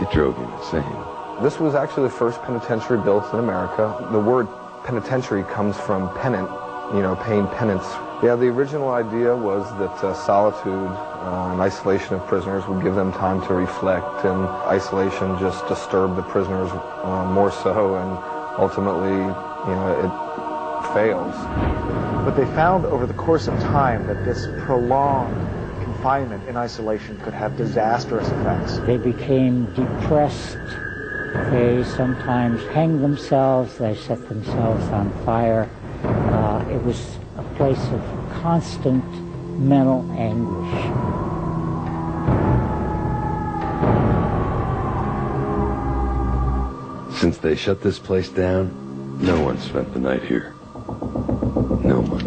It drove you insane. This was actually the first penitentiary built in America. The word penitentiary comes from penant, you know, paying penance. Yeah, the original idea was that solitude and isolation of prisoners would give them time to reflect, and isolation just disturbed the prisoners more so, and ultimately, you know, it fails. But they found over the course of time that this prolonged confinement in isolation could have disastrous effects. They became depressed. They sometimes hanged themselves. They set themselves on fire. It was a place of constant mental anguish. Since they shut this place down, no one spent the night here. No one.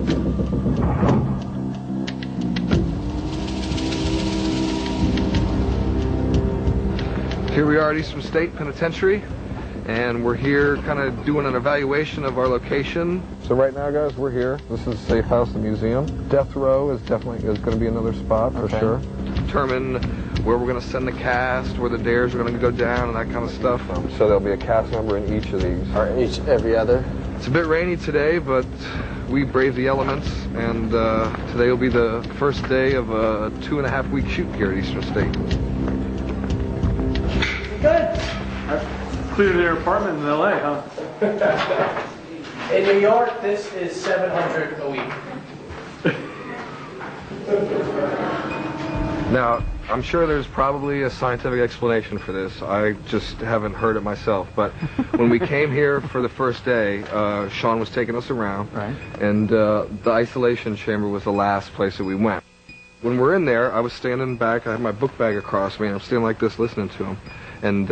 Here we are at Eastern State Penitentiary, and we're here kind of doing an evaluation of our location. So right now, guys, we're here. This is Safe House and Museum. Death Row is going to be another spot for sure. Determine where we're going to send the cast, where the dares are going to go down, and that kind of stuff. So there'll be a cast member in each of these. Or every other? It's a bit rainy today, but we brave the elements, and today will be the first day of a 2.5-week shoot here at Eastern State. Good. I cleared their apartment in LA, huh? In New York, this is $700 a week. Now, I'm sure there's probably a scientific explanation for this. I just haven't heard it myself. But when we came here for the first day, Sean was taking us around, right, and the isolation chamber was the last place that we went. When we're in there, I was standing back. I had my book bag across me, and I'm standing like this listening to him. And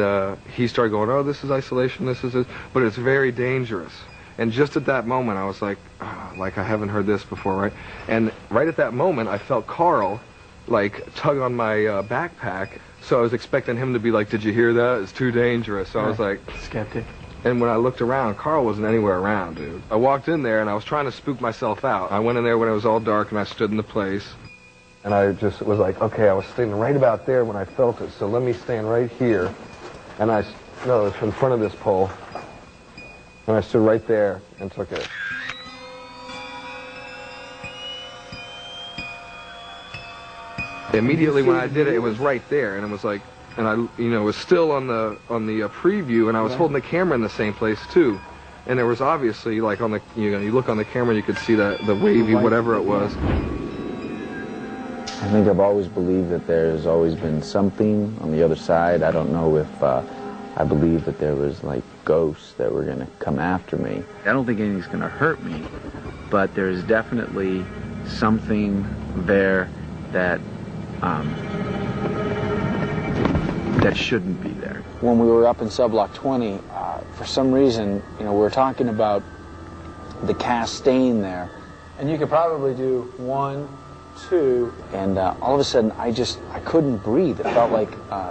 he started going, "Oh, this is isolation, this is it, but it's very dangerous." And just at that moment, I was like, oh, like I haven't heard this before, right? And right at that moment, I felt Carl, like, tug on my backpack. So I was expecting him to be like, "Did you hear that? It's too dangerous." So I was like, skeptic. And when I looked around, Carl wasn't anywhere around, dude. I walked in there, and I was trying to spook myself out. I went in there when it was all dark, and I stood in the place. And I just was like, okay, I was standing right about there when I felt it, so let me stand right here. And no, it's in front of this pole. And I stood right there and took it. Immediately when I did it, it was right there, and it was like, and I, you know, it was still on the preview, and I was holding the camera in the same place too. And there was obviously, like, on the, you know, you look on the camera, you could see the wavy whatever it was. I think I've always believed that there's always been something on the other side. I don't know if I believe that there was, like, ghosts that were going to come after me. I don't think anything's going to hurt me, but there's definitely something there that that shouldn't be there. When we were up in Subblock 20, for some reason, you know, we were talking about the cast staying there, and you could probably do 1, 2, and all of a sudden I couldn't breathe. It felt like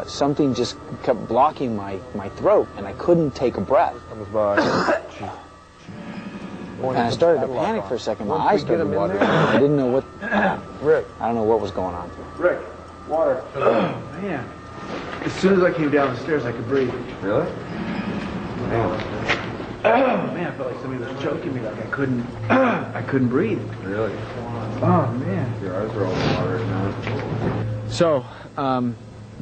something just kept blocking my throat, and I couldn't take a breath. Comes by. And I started to panic for a second. My eyes started watering. I didn't know what. Rick. I don't know what was going on. Rick, water. Oh, man. As soon as I came down the stairs, I could breathe. Really? Oh, man, I felt like somebody was choking me, like I couldn't breathe. Really? Oh, man. Your eyes are all watery now. So,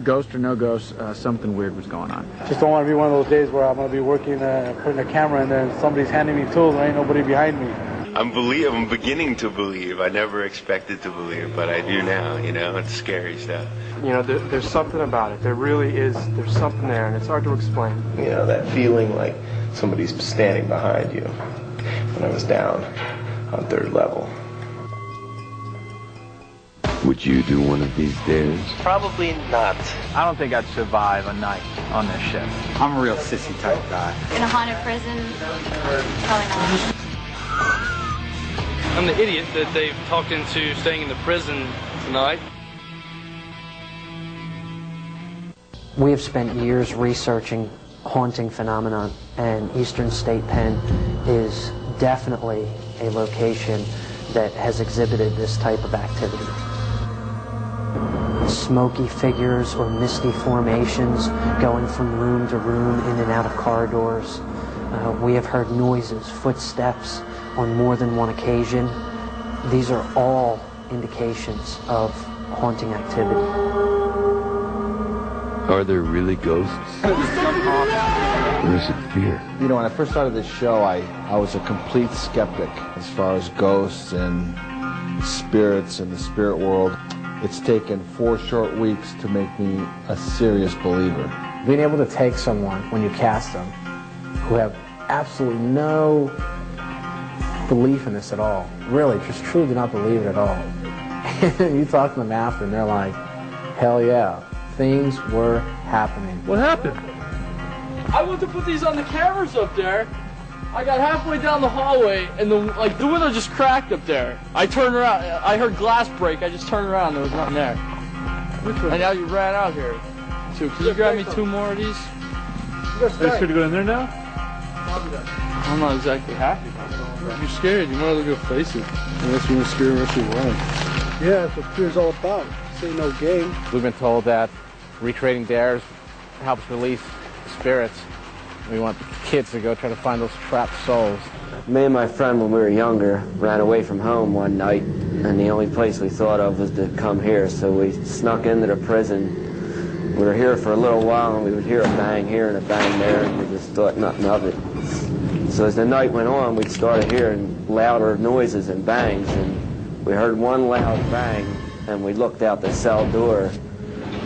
ghost or no ghost, something weird was going on. Just don't want to be one of those days where I'm going to be working, putting a camera in there, and somebody's handing me tools and ain't nobody behind me. I'm beginning to believe. I never expected to believe, but I do now, you know. It's scary stuff. You know, there's something about it. There really is. There's something there, and it's hard to explain. You know, that feeling like somebody's standing behind you when I was down on 3rd level. Would you do one of these dares? Probably not. I don't think I'd survive a night on this ship. I'm a real sissy type guy. In a haunted prison? Probably not. I'm the idiot that they've talked into staying in the prison tonight. We have spent years researching haunting phenomenon, and Eastern State Pen is definitely a location that has exhibited this type of activity. smoky figures or misty formations going from room to room, in and out of corridors. We have heard noises, footsteps on more than one occasion. These are all indications of haunting activity. Are there really ghosts? Or is it fear? You know, when I first started this show, I was a complete skeptic as far as ghosts and spirits and the spirit world. It's taken 4 short weeks to make me a serious believer. Being able to take someone, when you cast them, who have absolutely no belief in this at all, really, just truly do not believe it at all, and you talk to them after and they're like, hell yeah, things were happening. What happened? I went to put these on the cameras up there. I got halfway down the hallway and the window just cracked up there. I turned around, I heard glass break, I just turned around, there was nothing there. And now you ran out here. So can you grab me 2 more of these? Are you scared to go in there now? I'm not exactly happy. You're scared, you might as well go face it. Unless you want to scare the rest of your life. Yeah, that's what fear's all about. This ain't no game. We've been told that recreating dares helps release spirits. We want kids to go try to find those trapped souls. Me and my friend, when we were younger, ran away from home one night, and the only place we thought of was to come here, so we snuck into the prison. We were here for a little while, and we would hear a bang here and a bang there, and we just thought nothing of it. So as the night went on, we started hearing louder noises and bangs, and we heard one loud bang, and we looked out the cell door,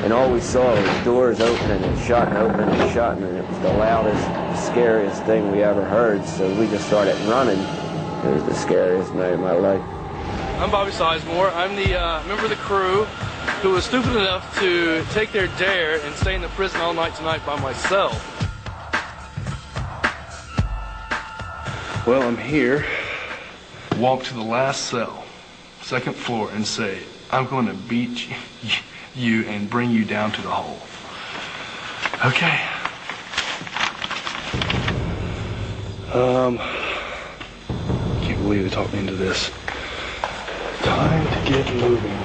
and all we saw was doors opening and shutting, and it was the loudest, scariest thing we ever heard, so we just started running. It was the scariest night of my life. I'm Bobby Sizemore. I'm the member of the crew who was stupid enough to take their dare and stay in the prison all night tonight by myself. Well, I'm here. Walk to the last cell, 2nd floor, and say, I'm going to beat you and bring you down to the hole. Okay. Can't believe they talked me into this. Time to get moving.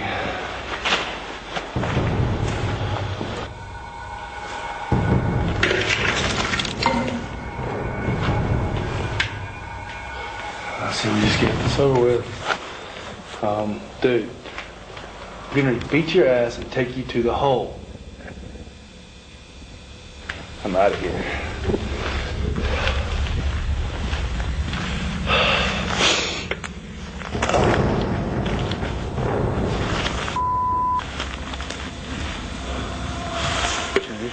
So we just get this over with. Dude, I'm gonna beat your ass and take you to the hole. I'm out of here. Okay.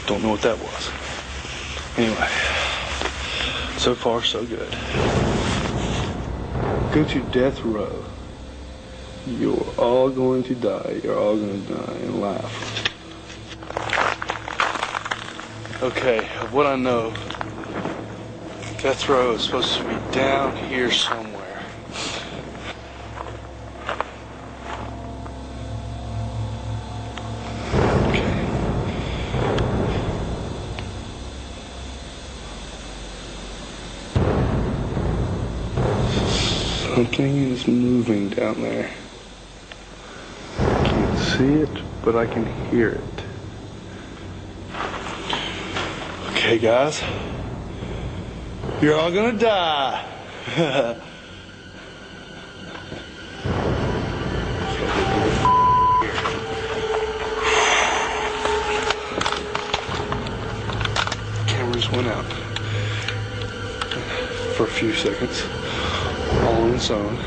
Don't know what that was. Anyway, so far so good. Go to death row. You're all going to die. You're all going to die and laugh. Okay, of what I know, death row is supposed to be down here somewhere. Something is moving down there. I can't see it, but I can hear it. Okay, guys. You're all gonna die. Cameras went out for a few seconds. All on its own.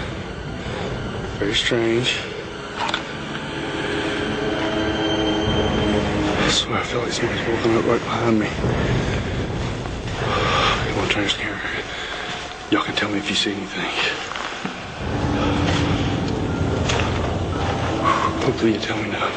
Very strange. I swear I feel like somebody's walking up right behind me. Come on, turn this camera. Y'all can tell me if you see anything. Hopefully you tell me no.